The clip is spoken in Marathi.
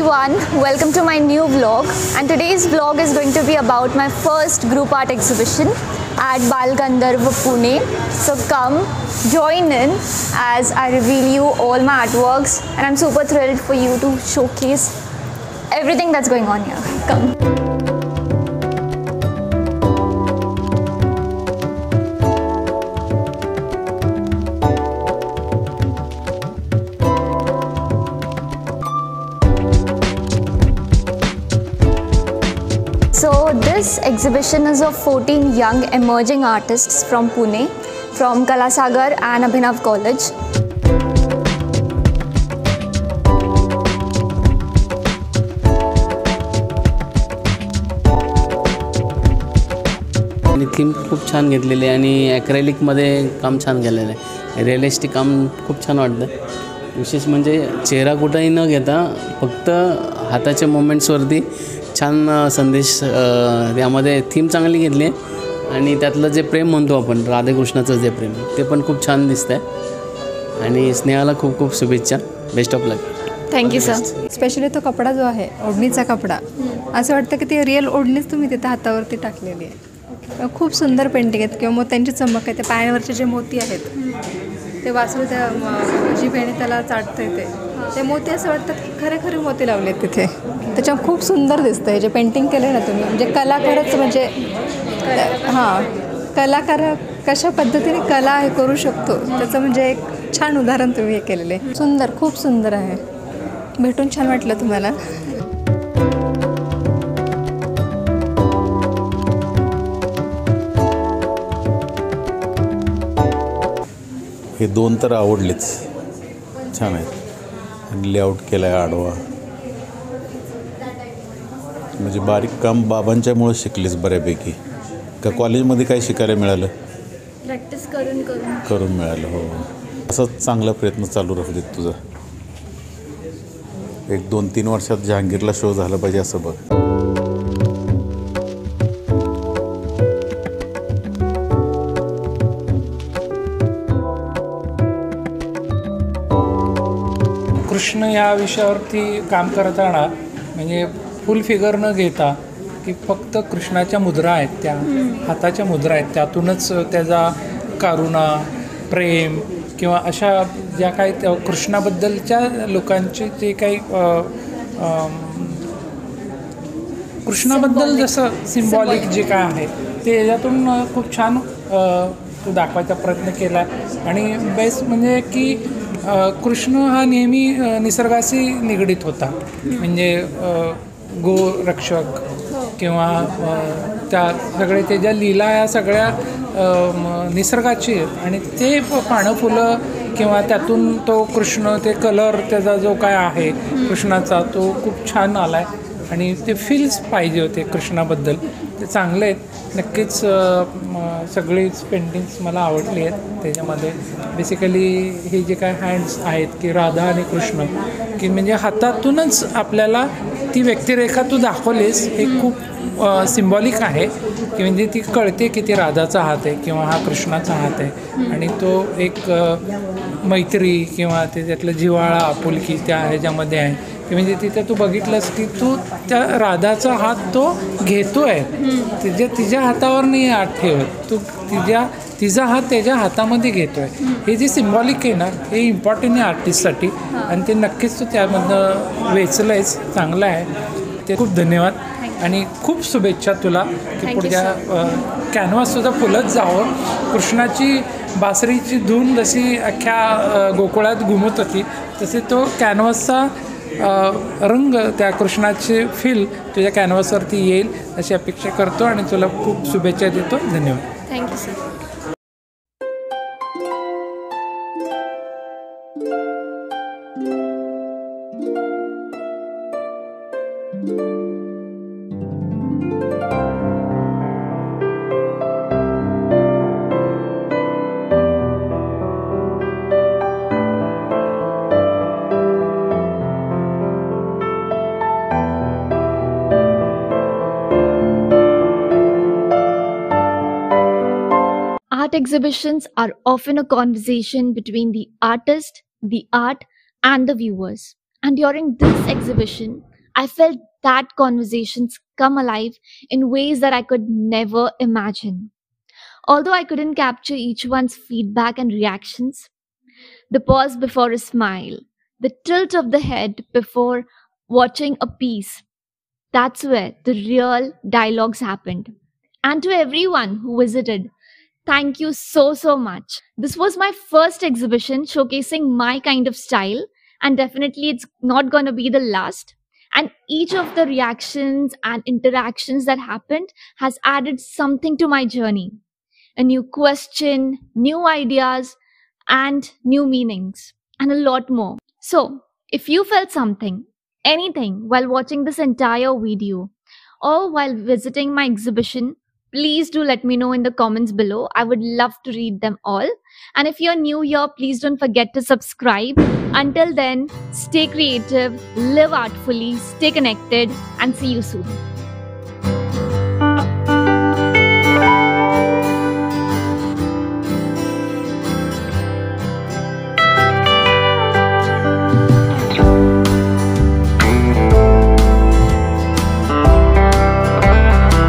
everyone, welcome to my new vlog, and today's vlog is going to be about my first group art exhibition at Bal Gandharva Pune. So come join in as I reveal you all my artworks, and I'm super thrilled for you to showcase everything that's going on here. Come. So this exhibition is of 14 young emerging artists from Pune, from Kalasagar and Abhinav College. Theme खूप छान घेतलेली आहे आणि ॲक्रेलिकमध्ये काम छान केलेलं आहे. रिअलिस्टिक काम खूप छान वाटतं. विशेष म्हणजे चेहरा कुठंही न घेता फक्त हाताच्या मोमेंट्सवरती छान संदेश यामध्ये थीम चांगली घेतली आहे आणि त्यातलं जे प्रेम म्हणतो आपण राधाकृष्णाचं जे प्रेम ते पण खूप छान दिसतं आहे. आणि स्नेहाला खूप खूप शुभेच्छा. Best of luck. Thank you sir. Specially तो कपडा जो आहे ओढणीचा कपडा असं वाटतं की ती रिअल ओढणीच तुम्ही तिथं हातावरती टाकलेली आहे. खूप सुंदर पेंटिंग आहेत किंवा मोत्यांची चमक आहे. त्या पायावरचे जे मोती आहेत ते वासरू त्या जिभेने त्याला चाटतं येते. ते मोती असं वाटतात की खरे खरे मोती लावलेत तिथे. त्याच्यावर खूप सुंदर दिसतं आहे जे पेंटिंग केलं ना तुम्ही. म्हणजे कलाकारच म्हणजे हां कलाकार कशा पद्धतीने कला हे करू शकतो त्याचं म्हणजे एक छान उदाहरण तुम्ही हे केलेलं आहे. सुंदर खूप सुंदर आहे. भेटून छान वाटलं तुम्हाला. हे दोन तर आवडलेच, छान आहेत. आणि लेआउट केला आहे आडवा. म्हणजे बारीक काम बाबांच्यामुळं शिकलीस बऱ्यापैकी का कॉलेजमध्ये काय शिकायला मिळालं? प्रॅक्टिस करून करून मिळालं. हो, असंच चांगला प्रयत्न चालू राहू देत तुझा. एक 2-3 वर्षात जहांगीरला शो झाला पाहिजे असं बघ. कृष्ण ह्या विषयावरती काम करताना म्हणजे फुल फिगर न घेता की फक्त कृष्णाच्या मुद्रा आहेत, त्या हाताच्या मुद्रा आहेत, त्यातूनच त्याचा करुणा प्रेम किंवा अशा ज्या काही कृष्णाबद्दलच्या लोकांचे जे काही कृष्णाबद्दल जसं सिम्बॉलिक जे काय आहे ते याच्यातून खूप छान तो दाखवायचा प्रयत्न केला. आणि बेस्ट म्हणजे की कृष्ण हा नेहमी निसर्गाशी निगडीत होता. म्हणजे गोरक्षक किंवा त्या सगळे ते ज्या लीला या सगळ्या निसर्गाची आहेत आणि ते पानं फुलं किंवा त्यातून तो कृष्ण ते कलर त्याचा जो काय आहे कृष्णाचा तो खूप छान आला आहे. आणि ते फील्स पाहिजे होते कृष्णाबद्दल ते चांगले आहेत. नक्कीच सगळीच पेंटिंग्स मला आवडली आहेत. त्याच्यामध्ये बेसिकली हे जे काय हँड्स आहेत की राधा आणि कृष्ण की म्हणजे हातातूनच आपल्याला ती व्यक्तिरेखा तू दाखवलीस हे खूप सिम्बॉलिक आहे की म्हणजे ती कळते की ती राधाचा हात आहे किंवा हा कृष्णाचा हात आहे. आणि तो एक मैत्री किंवा ते त्यातलं जिव्हाळा आपुलकी त्या ह्याच्यामध्ये आहे की म्हणजे तिथे तू बघितलंस की तू त्या राधाचा हात तो घेतो आहे. तिच्या हातावर नाही हात ठेवत, तू तिचा हात त्याच्या हातामध्ये घेतो आहे. हे जे सिम्बॉलिक आहे ना हे इम्पॉर्टंट आहे आर्टिस्टसाठी आणि ते नक्कीच तू त्यामधनं वेचलं आहेस. चांगलं आहे ते. खूप धन्यवाद आणि खूप शुभेच्छा तुला की पुढच्या कॅनव्हाससुद्धा फुलत जावं. कृष्णाची बासरीची धून जशी अख्ख्या गोकुळात घुमत होती तसे तो कॅनव्हासचा रंग त्या कृष्णाचे फील तुझ्या कॅनव्हासवरती येईल अशी अपेक्षा करतो आणि तुला खूप शुभेच्छा देतो. धन्यवाद. Thank you sir. Art exhibitions are often a conversation between the artist, the art, and the viewers. And during this exhibition, I felt that conversations come alive in ways that I could never imagine. Although I couldn't capture each one's feedback and reactions, the pause before a smile, the tilt of the head before watching a piece, that's where the real dialogues happened. And to everyone who visited, thank you so much. This was my first exhibition showcasing my kind of style, and definitely it's not going to be the last. And each of the reactions and interactions that happened has added something to my journey, a new question, new ideas, and new meanings, and a lot more. So, if you felt something, anything while watching this entire video or while visiting my exhibition, please do let me know in the comments below. I would love to read them all. And if you're new here, please don't forget to subscribe. Until then, stay creative, live artfully, stay connected, and see you soon.